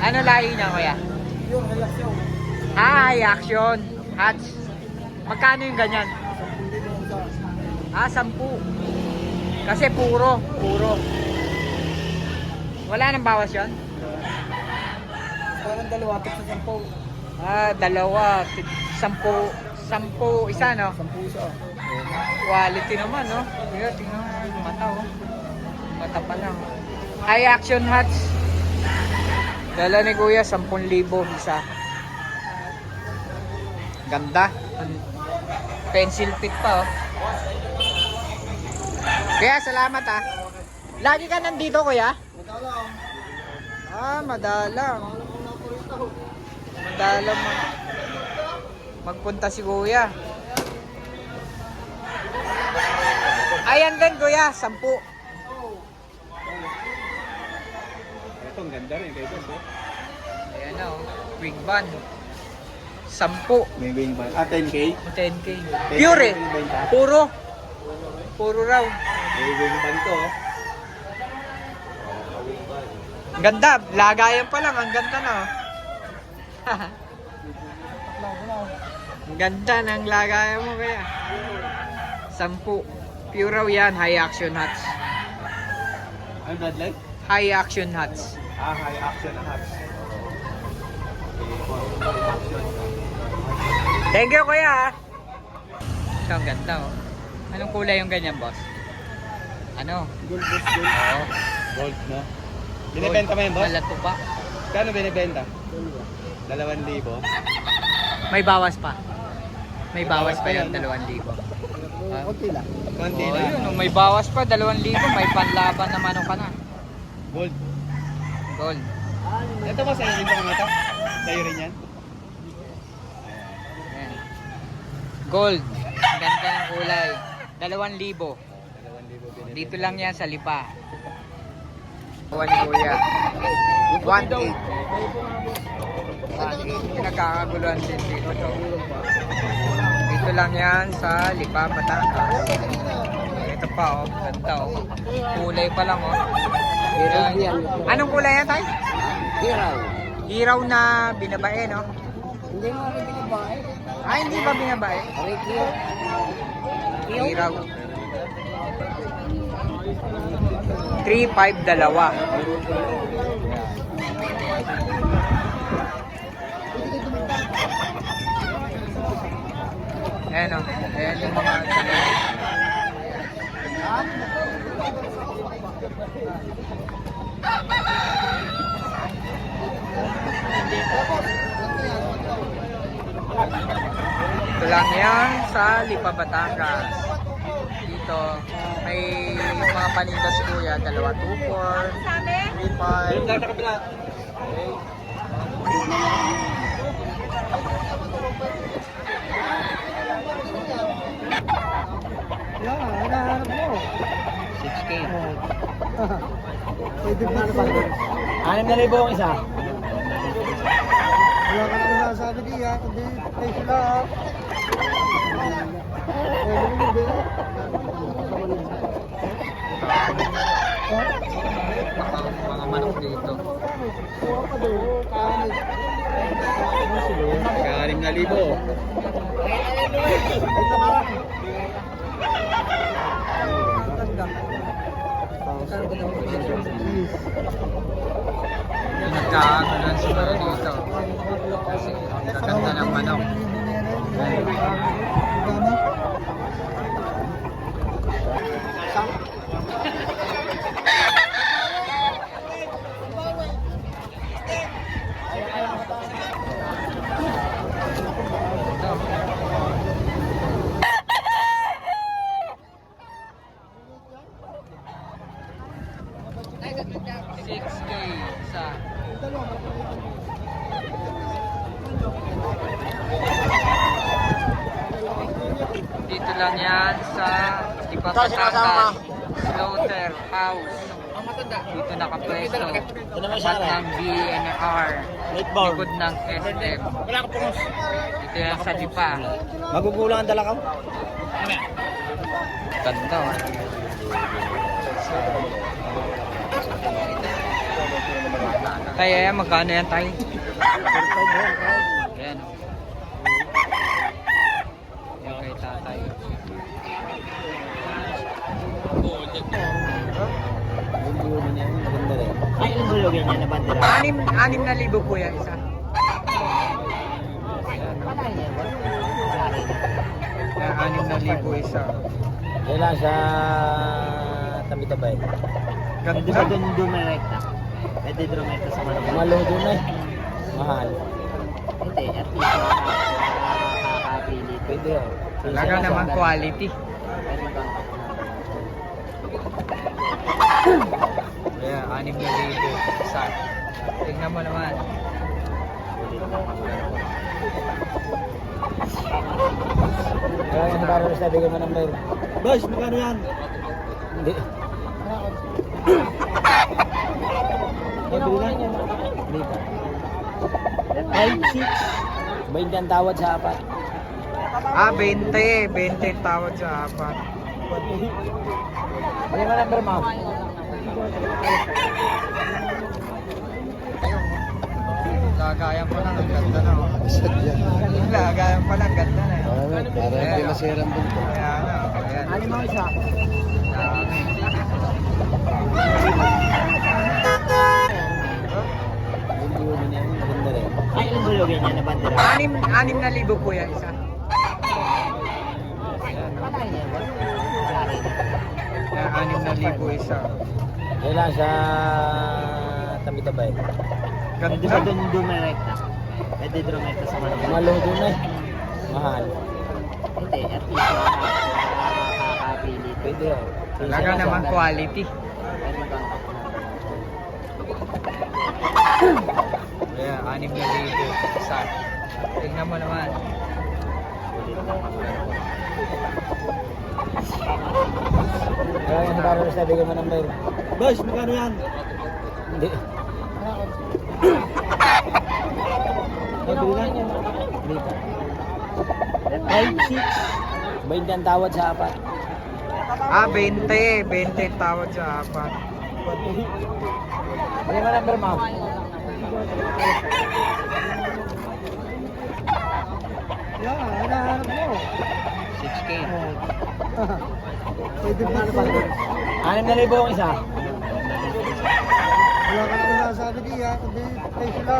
Ano lahi niya, kuya? Yung relasyon. High action. Hatch. Magkano yung ganyan? Ah, 10. Kasi puro. Wala nang bawas yun? Parang dalawa sa 10. Ah, dalawa. 10 isa, no? 10 isa. Quality naman, no? Tingnan mo yung mata, oh. Mata pa lang. High action hatch. Dala ni kuya, 10,000 isa. Ganda. Pencil fit pa, oh. Kaya salamat, ah. Lagi ka nandito, kuya? Madalang. Ah, madalang. Madalang magpunta si kuya. Ayan din, kuya, 10. Ito, ang ganda rin kay boss. Ayan na, oh. Wing band. 10. May wing band. 10K? 10K. Pure, eh. Puro. Puro raw. May wing band to. Ang ganda. Lagayan pa lang. Ang ganda na, oh. Ang ganda ng lagayan mo, kaya. 10. Pure raw yan. High action hats. Ano bloodline? High action hats. High action na hats. Thank you, kuya. Ito, ang ganda, oh. Anong kulay yung ganyan, boss? Ano? Gold, boss, gold. Oo. Gold, no? Binibenta mo yun, boss? Malato pa. Kano binibenta? 2,000. May bawas pa. May bawas pa yun, 2,000. Konti lang. Konti Oh, lang. yun, oh, may bawas pa, 2,000. May panlaban naman ka na. Gold. Gold. Ito ba sa'yo rin ba ito? Sa'yo rin yan? Ayan. Gold. Ang ganda ng kulay. 2,000. 2,000 Dito lang yan sa Lipa. Kuha ni kuya. 1,800. 1,800. Nagkakaguluhan din dito. Dito lang yan sa Lipa, Batangas. Ito pa, oh. Ganda, oh. Kulay pa lang, oh. Anong kulay yan, tay? Hiraw. Hiraw na binabae, no? Hindi mo rin binabae. Ah, hindi ba binabae? Rikyo. Hiraw. 3,500 dalawa. Ayan, o. Ayan yung mga ito lang yan sa Lipa, Batangas. Dito may mga paninda si kuya, 224, 35. Yan, hinahanap mo. 6K. Pwede ba ito? 6,000 ang isa. Wala ka naman nasabi diya, kundi tayo sila ha. Mga manok dito. 6,000. Nagkakagulan siguro dito. Kasi ang gaganda ng manok. Ito. 6K sa dito lang yan sa Lipa, Batangas Slaughter House. Dito nakapwesto tapat ng BNR, likod ng SM. Dito yan sa Lipa. Magugulang ang dala ka? Ganda, oh. Tayo yan, magkano yan tayo? Ayan. Yan kay tatay. Ay, ilang bulogin niya na bandera? 6,000 po yan isa. Yan, 6,000 isa. Yan lang sa tabi-tabay. Pwede ba Ganda. doon dumirekta? Pwede dumirekta sa Manila? Malo doon eh. Mahal. Hindi, at least makakapili. Pwede oh. Talaga naman quality. Pwede contact na. Ayan, 6,000 isa. Tingnan mo naman. Kaya yung baro sa bigyan mo ng mail. Boss, magkano yan? Hindi. Pabili lang yan. Hindi pa. 5, 6. 20 ang tawad sa apat. 20 tawad sa apat. Bigyan mo number mo. Lagayan pa lang, ang ganda na. Oh. Lagayan pa lang, ganda na. Para Ayan, hindi oh. masirang bunto. Ayan na, ayan. Ano mo isa? Dami. Yung dulo niya, maganda rin. Ay, ilang bulogin niya na bandera? 6,000 po yan isa. Yan, 6,000 isa. Yan lang sa tabi-tabay. Pwede ba Ganda. doon dumirekta? Pwede dumirekta sa Manila? Malo doon eh. Mahal. Hindi, at least makakapili. Pwede oh. Talaga naman quality. Pwede contact na. Ayan, 6,000 isa. Tingnan mo naman. Kaya yung baro sa bigyan mo ng mail. Boss, magkano yan? Hindi. Pabili lang yan. Hindi pa. 5, 6. 20 ang tawad sa apat. 20 tawad sa apat. Bigyan mo number mo. Yan, hinahanap mo. 6K. Pwede ba ano ba? 6,000 ang isa. Wala ka naman nasabi diya, kundi tayo sila.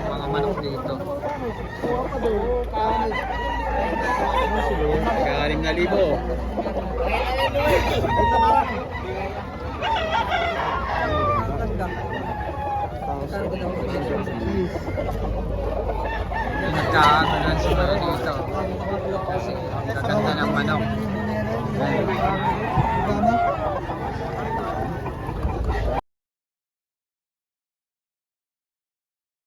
Mga manok dito. Karing na libo. Nagkakagulan siguro dito. Kasi ang gaganda ng manok. Ayan.